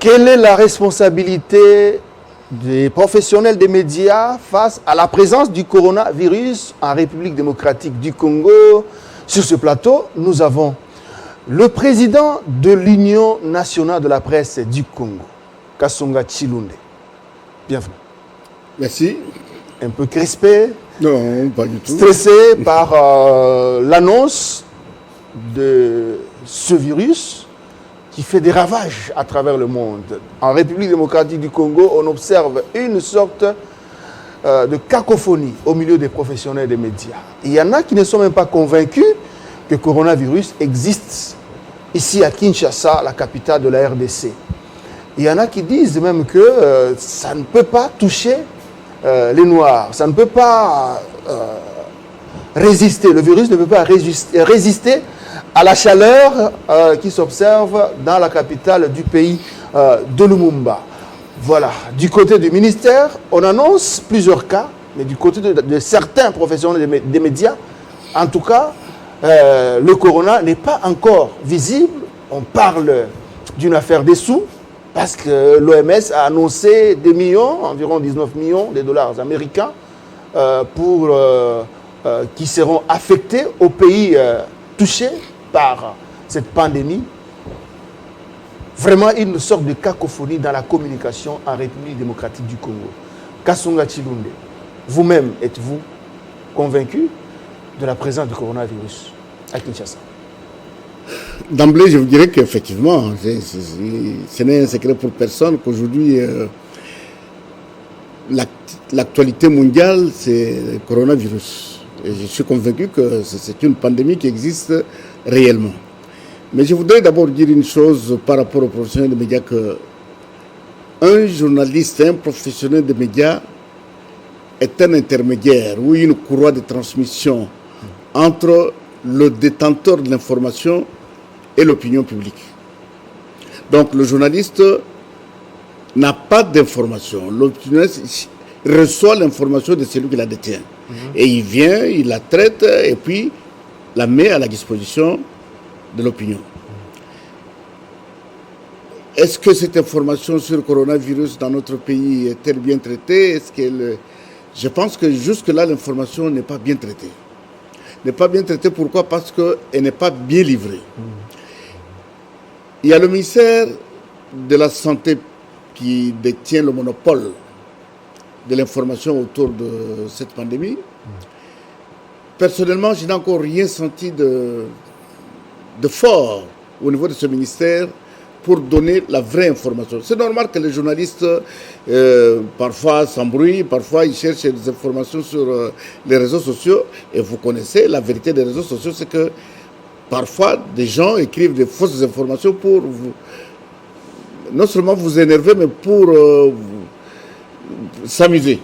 Quelle est la responsabilité des professionnels des médias face à la présence du coronavirus en République démocratique du Congo? Sur ce plateau, nous avons le président de l'Union nationale de la presse du Congo, Kasonga Tshilunde. Bienvenue. Merci. Un peu crispé? Non, pas du tout. Stressé par l'annonce de ce virus qui fait des ravages à travers le monde. En République démocratique du Congo, on observe une sorte de cacophonie au milieu des professionnels des médias. Il y en a qui ne sont même pas convaincus que le coronavirus existe ici à Kinshasa, la capitale de la RDC. Il y en a qui disent même que ça ne peut pas toucher les Noirs, ça ne peut pas résister, le virus ne peut pas résister à la chaleur qui s'observe dans la capitale du pays de Lumumba. Voilà, du côté du ministère, on annonce plusieurs cas, mais du côté de certains professionnels des médias, en tout cas, le corona n'est pas encore visible. On parle d'une affaire des sous, parce que l'OMS a annoncé des millions, environ 19 millions de dollars américains, qui seront affectés aux pays touchés par cette pandémie. Vraiment une sorte de cacophonie dans la communication en République démocratique du Congo. Kasonga Tshilunde, vous-même, êtes-vous convaincu de la présence du coronavirus à Kinshasa? D'emblée, je vous dirais qu'effectivement, ce n'est un secret pour personne qu'aujourd'hui, l'actualité mondiale, c'est le coronavirus. Et je suis convaincu que c'est une pandémie qui existe réellement. Mais je voudrais d'abord dire une chose par rapport aux professionnels des médias, qu'un journaliste, un professionnel des médias est un intermédiaire ou une courroie de transmission entre le détenteur de l'information et l'opinion publique. Donc le journaliste n'a pas d'information. Le journaliste reçoit l'information de celui qui la détient. Et il vient, il la traite et puis la met à la disposition de l'opinion. Est-ce que cette information sur le coronavirus dans notre pays est-elle bien traitée? Je pense que jusque-là, l'information n'est pas bien traitée. N'est pas bien traitée, pourquoi? Parce qu'elle n'est pas bien livrée. Il y a le ministère de la Santé qui détient le monopole de l'information autour de cette pandémie. Personnellement, je n'ai encore rien senti de fort au niveau de ce ministère pour donner la vraie information. C'est normal que les journalistes, parfois s'embrouillent, parfois ils cherchent des informations sur les réseaux sociaux. Et vous connaissez la vérité des réseaux sociaux, c'est que parfois des gens écrivent des fausses informations pour vous, non seulement vous énerver, mais pour s'amuser.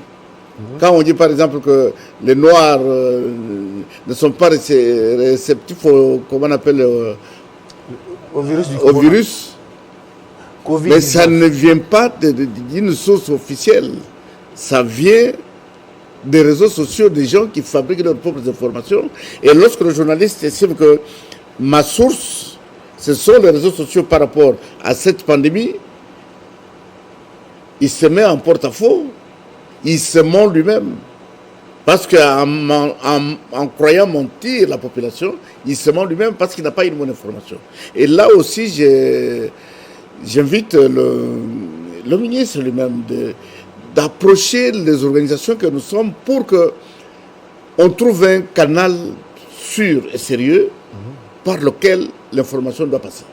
Quand on dit par exemple que les Noirs ne sont pas réceptifs comment on appelle, au virus, mais ça ne vient pas d'une source officielle. Ça vient des réseaux sociaux, des gens qui fabriquent leurs propres informations. Et lorsque le journaliste estime que ma source, ce sont les réseaux sociaux par rapport à cette pandémie, il se met en porte-à-faux, il se ment lui-même. Parce qu'en croyant mentir la population, il se ment lui-même parce qu'il n'a pas une bonne information. Et là aussi, j'invite le ministre lui-même d'approcher les organisations que nous sommes pour qu'on trouve un canal sûr et sérieux par lequel l'information doit passer.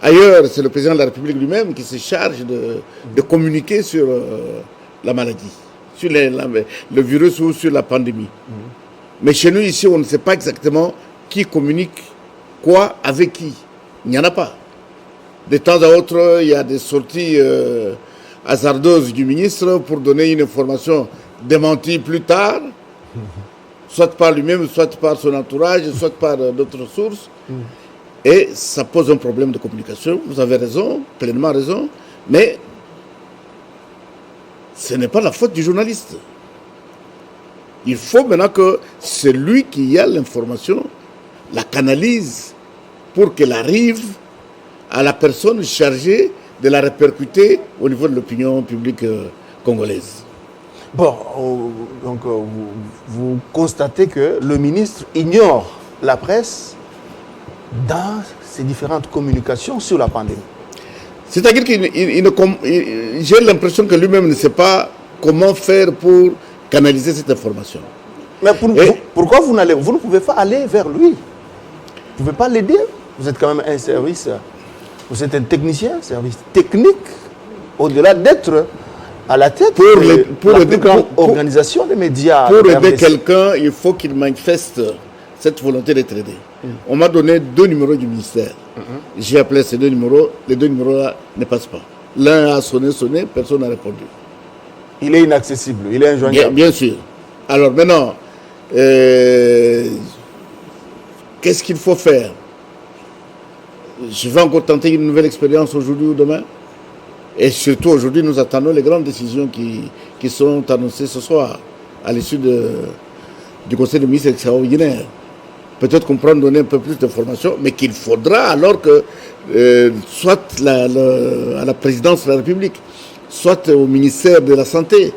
Ailleurs, c'est le président de la République lui-même qui se charge de communiquer sur la maladie, sur le virus ou sur la pandémie. Mais chez nous, ici, on ne sait pas exactement qui communique quoi avec qui. Il n'y en a pas. De temps à autre, il y a des sorties hasardeuses du ministre pour donner une information démentie plus tard, soit par lui-même, soit par son entourage, soit par d'autres sources. Et ça pose un problème de communication. Vous avez raison, pleinement raison, mais ce n'est pas la faute du journaliste. Il faut maintenant que celui qui a l'information la canalise pour qu'elle arrive à la personne chargée de la répercuter au niveau de l'opinion publique congolaise. Bon, donc vous constatez que le ministre ignore la presse dans ses différentes communications sur la pandémie. C'est-à-dire j'ai l'impression que lui-même ne sait pas comment faire pour canaliser cette information. Mais pourquoi vous ne pouvez pas aller vers lui? Vous ne pouvez pas l'aider? Vous êtes quand même un service, vous êtes un technicien, service technique, au-delà d'être à la tête pour la plus grande organisation des médias. Pour aider quelqu'un, il faut qu'il manifeste cette volonté d'être aidé. On m'a donné 2 numéros du ministère. J'ai appelé ces 2 numéros, les 2 numéros-là ne passent pas. L'un a sonné, personne n'a répondu. Il est inaccessible, il est injoignable. Bien sûr. Alors maintenant, qu'est-ce qu'il faut faire? Je vais encore tenter une nouvelle expérience aujourd'hui ou demain. Et surtout aujourd'hui, nous attendons les grandes décisions qui seront annoncées ce soir à l'issue du Conseil des ministres extraordinaire. Peut-être qu'on pourra donner un peu plus d'informations, mais qu'il faudra alors que, soit à la présidence de la République, soit au ministère de la Santé,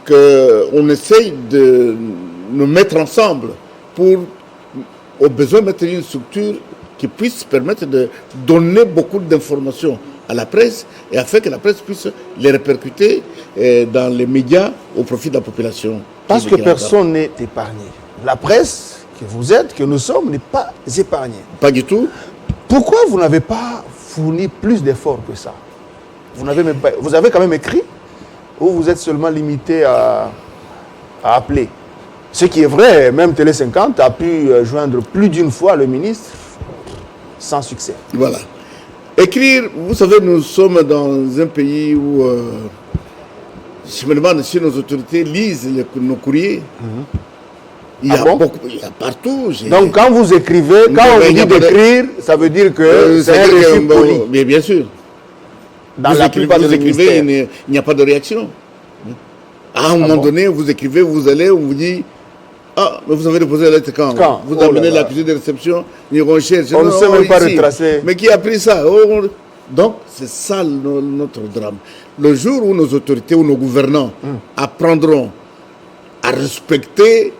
qu'on essaye de nous mettre ensemble pour, au besoin, mettre une structure qui puisse permettre de donner beaucoup d'informations à la presse et afin que la presse puisse les répercuter dans les médias au profit de la population. Parce que personne n'est épargné. La presse que vous êtes, que nous sommes, n'est pas épargnée. Pas du tout. Pourquoi vous n'avez pas fourni plus d'efforts que ça? Vous avez quand même écrit ou vous êtes seulement limité à appeler? Ce qui est vrai, même Télé 50 a pu joindre plus d'une fois le ministre sans succès. Voilà. Écrire, vous savez, nous sommes dans un pays où je me demande si nos autorités lisent nos courriers. Il y a partout. Donc quand vous écrivez, quand on vous dit d'écrire, ça veut dire que c'est un refus poli. Mais bien sûr. Dans la plupart des écrivez, il n'y a pas de réaction. À un moment donné, vous écrivez, vous allez, on vous dit ah, mais vous avez déposé la lettre quand? Vous amenez l'accusé de réception, ils recherchent. On ne sait même pas retracer. Mais qui a pris ça? Donc, c'est ça notre drame. Le jour où nos autorités ou nos gouvernants apprendront à respecter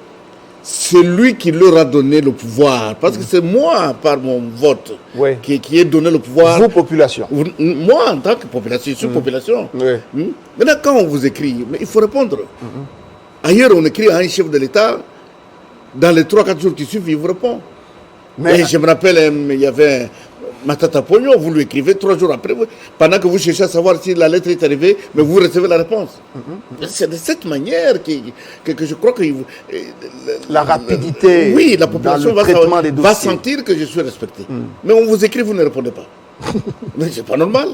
celui qui leur a donné le pouvoir, parce que c'est moi, par mon vote, qui ai donné le pouvoir. Vous, population. Moi, en tant que population, je suis population. Maintenant, quand on vous écrit, mais il faut répondre. Ailleurs, on écrit à un chef de l'État, dans les 3-4 jours qui suivent, il vous répond. Mais je me rappelle, il y avait Matata Pogno, vous lui écrivez 3 jours après, pendant que vous cherchez à savoir si la lettre est arrivée, mais vous recevez la réponse. C'est de cette manière que je crois que la rapidité, oui, la population va sentir que je suis respecté. Mais on vous écrit, vous ne répondez pas. Mais c'est pas normal.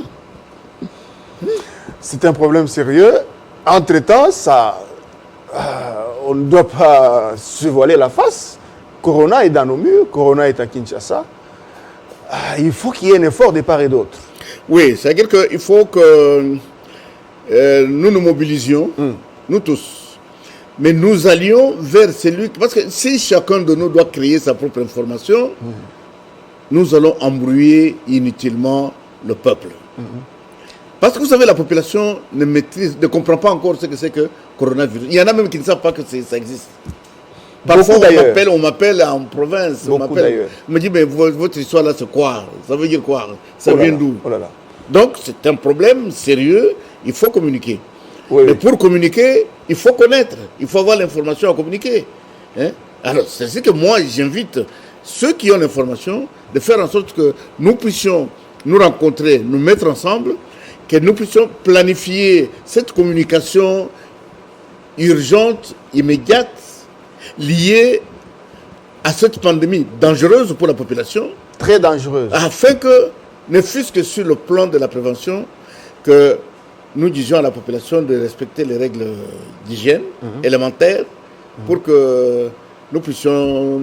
C'est un problème sérieux. Entre-temps, on ne doit pas se voiler la face. Corona est dans nos murs, Corona est à Kinshasa. Il faut qu'il y ait un effort de part et d'autre. Oui, c'est-à-dire qu'il faut que nous nous mobilisions, nous tous. Mais nous allions vers celui... Parce que si chacun de nous doit créer sa propre information, nous allons embrouiller inutilement le peuple. Parce que vous savez, la population ne comprend pas encore ce que c'est que coronavirus. Il y en a même qui ne savent pas que ça existe. Parfois, on m'appelle en province. On me dit, mais votre histoire là, c'est quoi? Ça veut dire quoi? Ça vient d'où? Donc, c'est un problème sérieux. Il faut communiquer. Mais pour communiquer, il faut connaître. Il faut avoir l'information à communiquer. Alors, c'est ce que moi, j'invite ceux qui ont l'information de faire en sorte que nous puissions nous rencontrer, nous mettre ensemble, que nous puissions planifier cette communication urgente, immédiate, liée à cette pandémie dangereuse pour la population. Très dangereuse. Afin que, ne fût-ce que sur le plan de la prévention, que nous disions à la population de respecter les règles d'hygiène élémentaires pour que nous puissions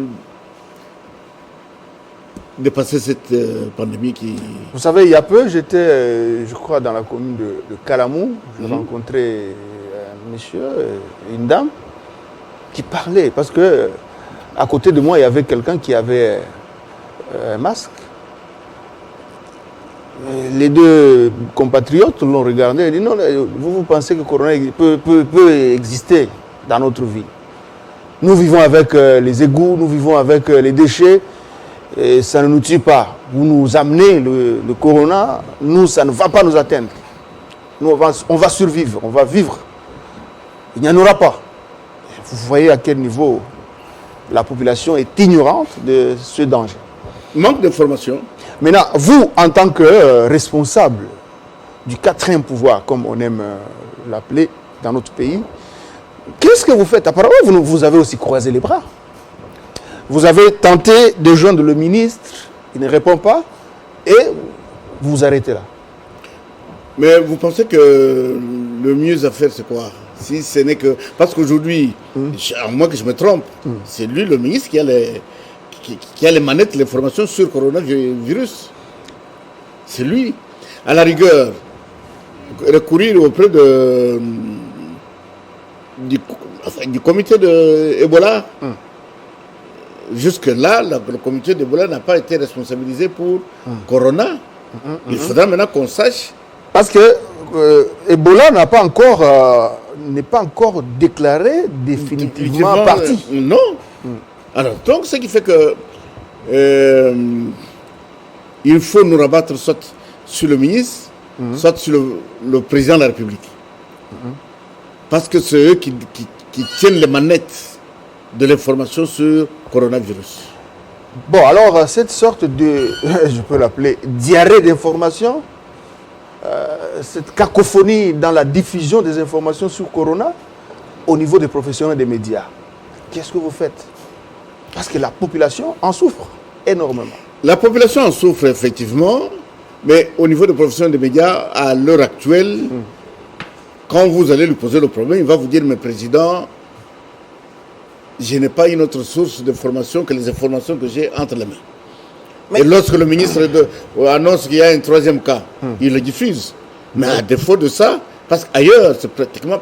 dépasser cette pandémie qui... Vous savez, il y a peu, j'étais, je crois, dans la commune de Kalamou. J'ai rencontré un monsieur, une dame, qui parlait. Parce que à côté de moi, il y avait quelqu'un qui avait un masque. Les deux compatriotes l'ont regardé et dit non, vous pensez que le corona peut exister dans notre vie. Nous vivons avec les égouts, nous vivons avec les déchets, et ça ne nous tue pas. Vous nous amenez le corona, nous, ça ne va pas nous atteindre. Nous, on va survivre, on va vivre. Il n'y en aura pas. Vous voyez à quel niveau la population est ignorante de ce danger. Manque d'information. Maintenant, vous, en tant que responsable du quatrième pouvoir, comme on aime l'appeler dans notre pays, qu'est-ce que vous faites? Apparemment, vous avez aussi croisé les bras. Vous avez tenté de joindre le ministre, il ne répond pas, et vous vous arrêtez là. Mais vous pensez que le mieux à faire, c'est quoi? Si ce n'est que... Parce qu'aujourd'hui, à moins que je me trompe, c'est lui, le ministre, qui a les manettes, l'information sur le coronavirus. C'est lui. À la rigueur, recourir auprès du comité de Ebola. Jusque-là, le comité d'Ebola n'a pas été responsabilisé pour Corona. Il faudra maintenant qu'on sache. Parce que Ebola n'est pas encore déclaré définitivement parti. Non. Alors, donc, ce qui fait que il faut nous rabattre soit sur le ministre, soit sur le président de la République. Parce que c'est eux qui tiennent les manettes de l'information sur le coronavirus. Bon, alors, cette sorte de, je peux l'appeler, diarrhée d'information, cette cacophonie dans la diffusion des informations sur Corona, au niveau des professionnels des médias, qu'est-ce que vous faites? Parce que la population en souffre énormément. La population en souffre effectivement, mais au niveau des professionnels des médias, à l'heure actuelle, quand vous allez lui poser le problème, il va vous dire, mais président, je n'ai pas une autre source d'information que les informations que j'ai entre les mains. Et lorsque le ministre annonce qu'il y a un troisième cas, il le diffuse. Mais à défaut de ça, parce qu'ailleurs, c'est pratiquement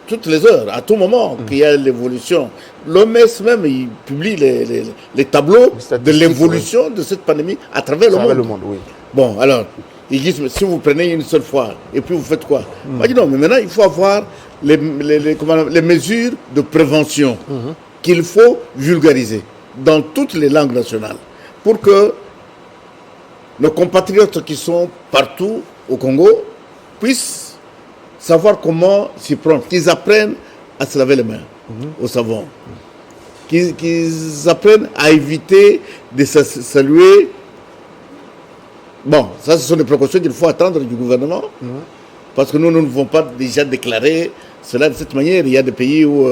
toutes les heures, à tout moment, qu'il y a l'évolution. L'OMS même, il publie les tableaux de l'évolution de cette pandémie à travers le monde. Oui. Bon, alors, ils disent, mais si vous prenez une seule fois, et puis vous faites quoi? Moi, je dis non, mais maintenant, il faut avoir les mesures de prévention qu'il faut vulgariser dans toutes les langues nationales pour que nos compatriotes qui sont partout au Congo puissent savoir comment s'y prendre, qu'ils apprennent à se laver les mains au savon, qu'ils apprennent à éviter de se saluer. Bon, ça, ce sont des précautions qu'il faut attendre du gouvernement, parce que nous ne pouvons pas déjà déclarer cela de cette manière. Il y a des pays où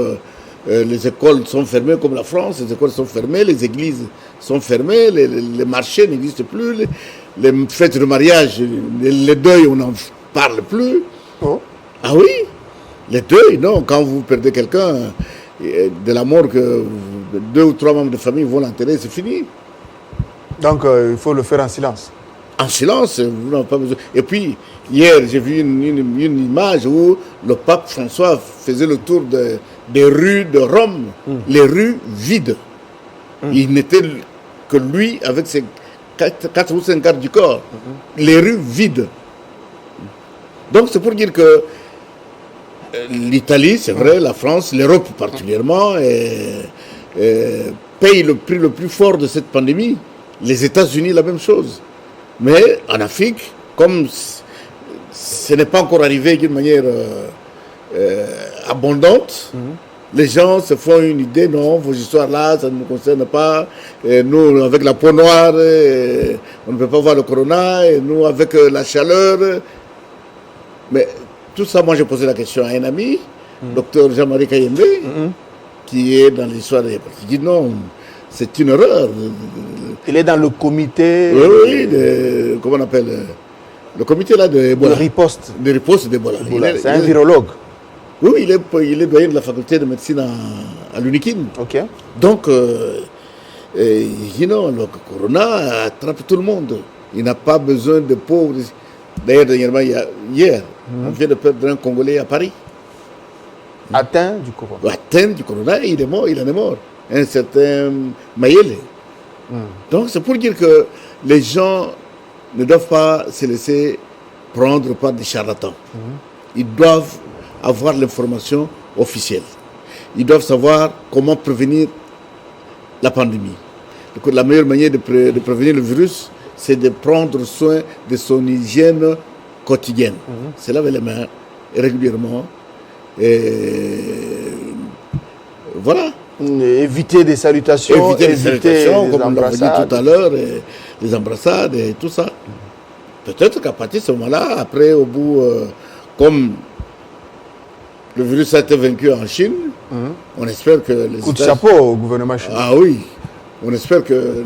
les écoles sont fermées, comme la France, les écoles sont fermées, les églises sont fermées, les marchés n'existent plus, les fêtes de mariage, les deuils, on n'en parle plus. Oh. Ah oui, les deuils, non, quand vous perdez quelqu'un, de la mort, que 2 ou 3 membres de famille vont l'enterrer, c'est fini. Donc, il faut le faire en silence. En silence, vous n'avez pas besoin. Et puis, hier, j'ai vu une image où le pape François faisait le tour des rues de Rome, les rues vides. Il n'était que lui avec ses 4 ou 5 gardes du corps. Les rues vides. Donc, c'est pour dire que l'Italie, c'est vrai, la France, l'Europe particulièrement, paye le prix le plus fort de cette pandémie. Les États-Unis, la même chose. Mais en Afrique, comme ce n'est pas encore arrivé d'une manière abondante, les gens se font une idée, non, vos histoires-là, ça ne nous concerne pas. Et nous, avec la peau noire, on ne peut pas voir le corona. Et nous, avec la chaleur. Mais tout ça, moi, j'ai posé la question à un ami, docteur Jean-Marie Kayembe, qui est dans l'histoire des... Il dit non, c'est une erreur. Il est dans le comité... Oui, comment on appelle le comité là d'Ebola. De riposte. De riposte d'Ebola. C'est un virologue. Oui, il est doyen de la faculté de médecine à l'UNIKIN. Ok. Donc, non, le corona attrape tout le monde. Il n'a pas besoin de pauvres. D'ailleurs, dernièrement, hier, on vient de perdre un Congolais à Paris. Atteint du corona. Atteint du corona, il est mort, il en est mort. Un certain Mayele. Donc, c'est pour dire que les gens ne doivent pas se laisser prendre par des charlatans. Ils doivent avoir l'information officielle. Ils doivent savoir comment prévenir la pandémie. Donc, la meilleure manière de prévenir le virus, c'est de prendre soin de son hygiène quotidienne. Se laver les mains régulièrement. Et voilà. Éviter des salutations, Éviter les salutations, comme on l'a dit embrassades. tout à l'heure, les embrassades et tout ça. Peut-être qu'à partir de ce moment-là, après, au bout, comme le virus a été vaincu en Chine, on espère que les Coup de chapeau au gouvernement chinois. Ah oui, on espère que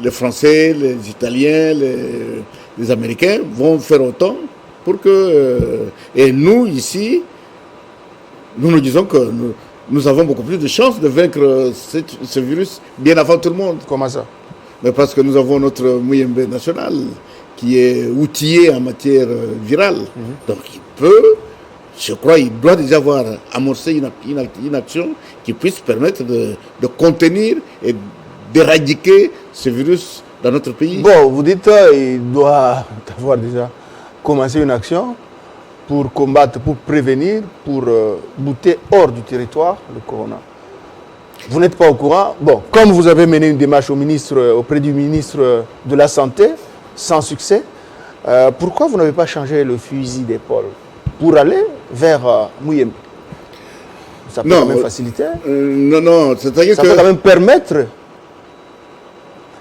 les Français, les Italiens, les Américains vont faire autant pour que... et nous, ici, nous nous disons que nous avons beaucoup plus de chances de vaincre ce virus bien avant tout le monde. Comment ça? Mais parce que nous avons notre Muyembe national qui est outillé en matière virale. Donc il peut, je crois, il doit déjà avoir amorcé une action qui puisse permettre de contenir et d'éradiquer ce virus dans notre pays. Bon, vous dites qu'il doit avoir déjà commencé une action pour combattre, pour prévenir, pour bouter hors du territoire le corona. Vous n'êtes pas au courant. Bon, comme vous avez mené une démarche auprès du ministre de la Santé, sans succès, pourquoi vous n'avez pas changé le fusil d'épaule pour aller vers Muyembe? Ça peut quand même faciliter. Non, c'est-à-dire ça peut quand même permettre.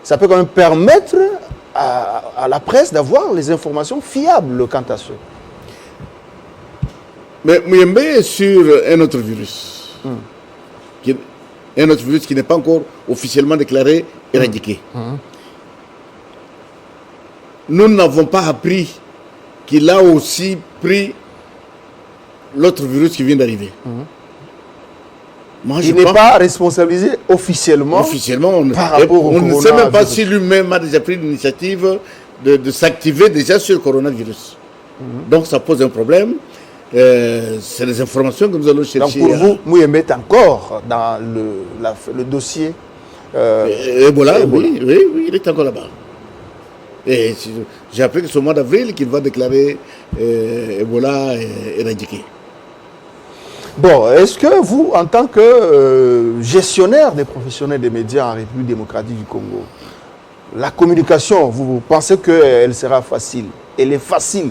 Ça peut quand même permettre à la presse d'avoir les informations fiables quant à ce. Mais Muyembe est sur un autre virus. Un autre virus qui n'est pas encore officiellement déclaré éradiqué. Nous n'avons pas appris qu'il a aussi pris l'autre virus qui vient d'arriver. Il n'est pas responsabilisé officiellement. Par rapport au on ne sait même pas si lui-même a déjà pris l'initiative de s'activer déjà sur le coronavirus. Donc ça pose un problème. C'est les informations que nous allons chercher. Donc pour vous, Muyembe est encore dans le dossier Ebola. Oui, il est encore là-bas. Et j'ai appris que c'est au mois d'avril qu'il va déclarer Ebola éradiqué. Bon, est-ce que vous, en tant que gestionnaire des professionnels des médias en République démocratique du Congo, la communication, vous pensez qu'elle sera facile? Elle est facile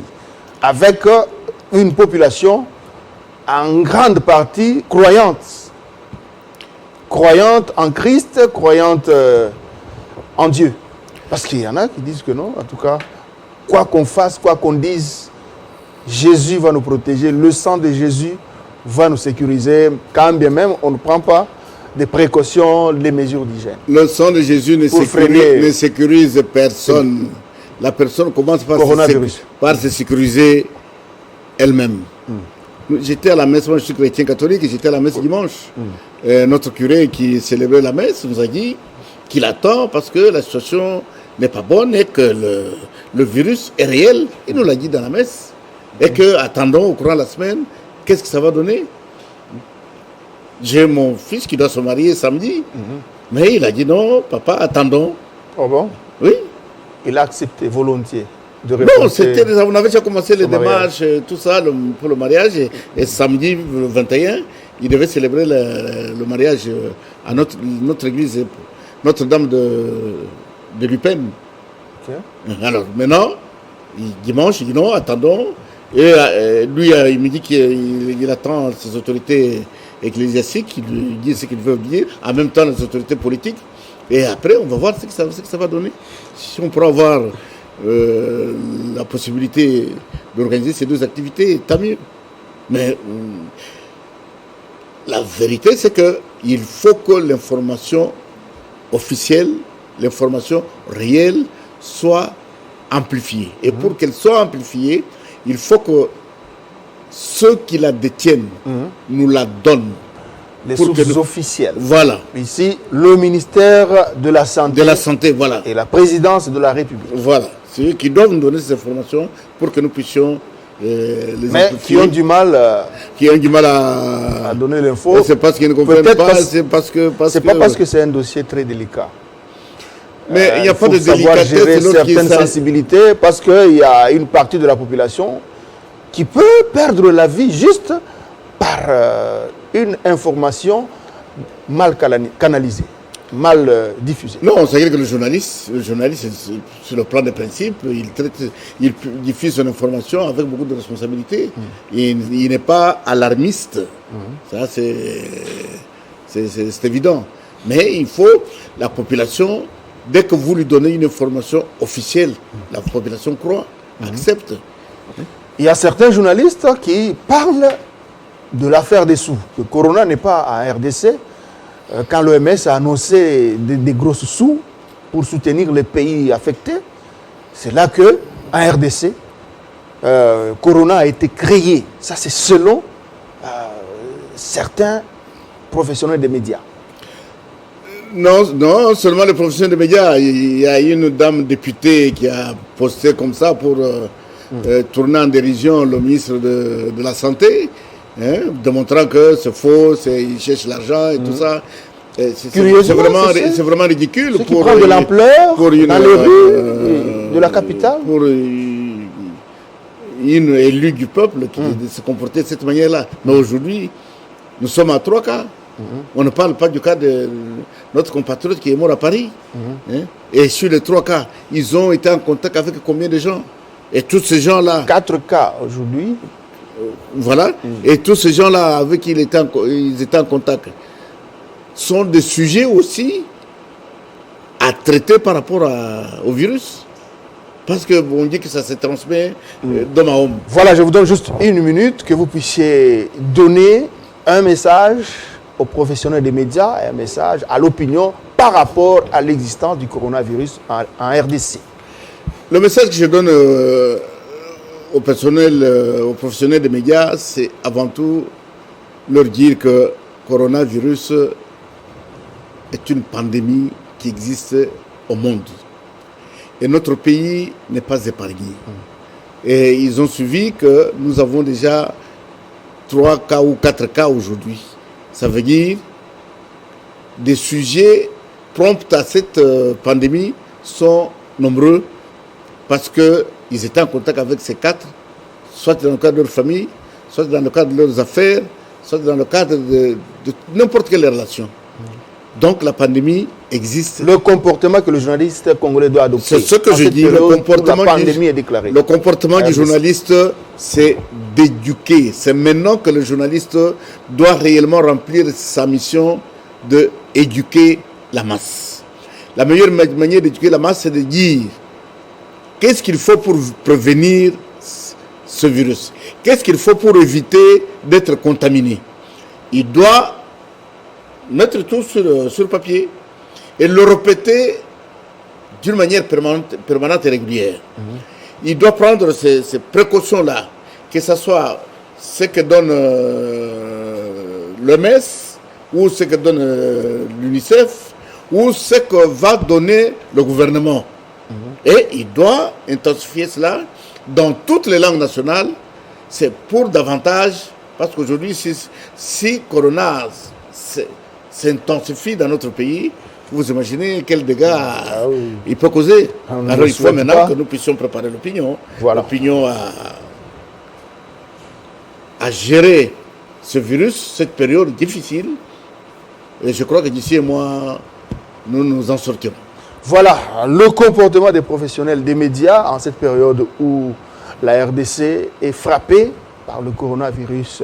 avec une population en grande partie croyante en Christ, croyante en Dieu. Parce qu'il y en a qui disent que non, en tout cas, quoi qu'on fasse, quoi qu'on dise, Jésus va nous protéger, le sang de Jésus va nous sécuriser, quand bien même on ne prend pas des précautions, les mesures d'hygiène. Le sang de Jésus ne sécurise personne. La personne commence par se sécuriser elle-même. J'étais à la messe, moi je suis chrétien catholique, et j'étais à la messe dimanche. Notre curé qui célébrait la messe nous a dit qu'il attend parce que la situation n'est pas bonne et que le virus est réel. Il nous l'a dit dans la messe. Et que attendons au courant de la semaine, qu'est-ce que ça va donner? J'ai mon fils qui doit se marier samedi. Mais il a dit non, papa, attendons. Oh bon? Oui. Il a accepté volontiers de répondre. On avait déjà commencé les démarches, tout ça pour le mariage. Et samedi, le 21, il devait célébrer le mariage à notre église, Notre-Dame de Lupin. Okay. Alors maintenant, dimanche, il dit non, attendons. Et lui, il me dit qu'il attend ses autorités ecclésiastiques, il lui dit ce qu'il veut dire, en même temps les autorités politiques. Et après, on va voir ce que ça va donner. Si on pourra avoir la possibilité d'organiser ces deux activités, tant mieux. Mais la vérité, c'est qu'il faut que l'information officielle, l'information réelle soit amplifiée. Et pour qu'elle soit amplifiée, il faut que ceux qui la détiennent nous la donnent. Les sources officielles. Voilà. Ici, le ministère de la Santé. De la Santé, voilà. Et la présidence de la République. Voilà. C'est eux qui doivent nous donner ces informations pour que nous puissions les mais qui ont du mal à donner l'info. C'est parce qu'ils ne comprennent pas. C'est parce que c'est pas parce que c'est un dossier très délicat. Mais il n'y a pas de savoir délicatesse. gérer L'autre qui certaines est- sensibilités parce qu'il y a une partie de la population qui peut perdre la vie juste par une information mal canalisée, mal diffusée. Non, c'est-à-dire que le journaliste, sur le plan des principes, il diffuse son information avec beaucoup de responsabilité. Il n'est pas alarmiste. Ça, c'est évident. Mais il faut, la population, dès que vous lui donnez une information officielle, la population croit, accepte. Il y a certains journalistes qui parlent de l'affaire des sous. Que Corona n'est pas à RDC. Quand l'OMS a annoncé des grosses sous pour soutenir les pays affectés, c'est là que, en RDC, Corona a été créé. Ça, c'est selon certains professionnels des médias. Non, seulement les professionnels des médias. Il y a une dame députée qui a posté comme ça pour tourner en dérision le ministre de la Santé, démontrant que c'est faux, il cherche l'argent et tout ça. C'est vraiment ridicule. Ce qui prend de l'ampleur dans les rues de la capitale. Pour une élue du peuple qui se comportait de cette manière-là. Mais aujourd'hui, nous sommes à 3 cas. On ne parle pas du cas de notre compatriote qui est mort à Paris. Et sur les 3 cas, ils ont été en contact avec combien de gens? Et tous ces gens-là... 4 cas aujourd'hui. Voilà. Et tous ces gens-là avec qui ils étaient en contact sont des sujets aussi à traiter par rapport au virus. Parce qu'on dit que ça se transmet d'homme à homme. Voilà, je vous donne juste 1 minute que vous puissiez donner un message aux professionnels des médias et un message à l'opinion par rapport à l'existence du coronavirus en RDC. Le message que je donne aux professionnels des médias, c'est avant tout leur dire que le coronavirus est une pandémie qui existe au monde. Et notre pays n'est pas épargné. Et ils ont suivi que nous avons déjà 3 cas ou 4 cas aujourd'hui. Ça veut dire des sujets prompts à cette pandémie sont nombreux parce qu'ils étaient en contact avec ces 4, soit dans le cadre de leur famille, soit dans le cadre de leurs affaires, soit dans le cadre de n'importe quelle relation. Donc la pandémie existe. Le comportement que le journaliste congolais doit adopter. C'est ce que je dis. Le comportement du journaliste, c'est d'éduquer. C'est maintenant que le journaliste doit réellement remplir sa mission d'éduquer la masse. La meilleure manière d'éduquer la masse, c'est de dire qu'est-ce qu'il faut pour prévenir ce virus. Qu'est-ce qu'il faut pour éviter d'être contaminé. Il doit mettre tout sur papier et le répéter d'une manière permanente et régulière. Il doit prendre ces précautions-là, que ce soit ce que donne l'OMS ou ce que donne l'UNICEF ou ce que va donner le gouvernement. Et il doit intensifier cela dans toutes les langues nationales. C'est pour davantage, parce qu'aujourd'hui, si Corona s'intensifie dans notre pays, vous imaginez quels dégâts il peut causer. Alors il faut maintenant que nous puissions préparer l'opinion. Voilà. L'opinion à gérer ce virus, cette période difficile. Et je crois que d'ici un mois, nous nous en sortirons. Voilà le comportement des professionnels des médias en cette période où la RDC est frappée par le coronavirus.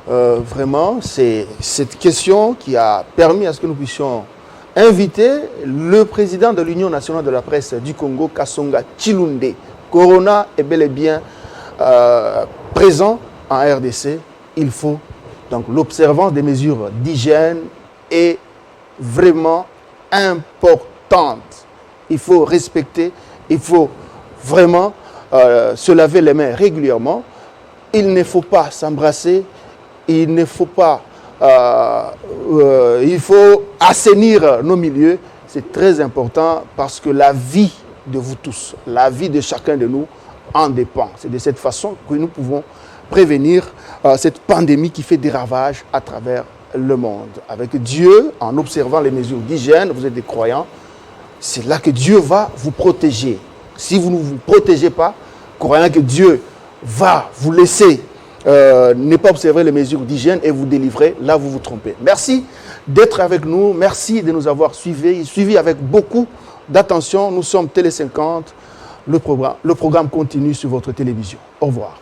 Vraiment, c'est cette question qui a permis à ce que nous puissions inviter le président de l'Union nationale de la presse du Congo, Kasonga Chilunde. Corona est bel et bien présent en RDC. Il faut donc l'observance des mesures d'hygiène est vraiment importante. Il faut respecter, il faut vraiment se laver les mains régulièrement. Il ne faut pas s'embrasser. Il ne faut pas, il faut assainir nos milieux. C'est très important parce que la vie de vous tous, la vie de chacun de nous en dépend. C'est de cette façon que nous pouvons prévenir cette pandémie qui fait des ravages à travers le monde. Avec Dieu, en observant les mesures d'hygiène, vous êtes des croyants, c'est là que Dieu va vous protéger. Si vous ne vous protégez pas, croyant que Dieu va vous laisser ne pas observer les mesures d'hygiène et vous délivrer, là vous vous trompez. Merci d'être avec nous, merci de nous avoir suivis avec beaucoup d'attention. Nous sommes Télé 50, le programme continue sur votre télévision. Au revoir.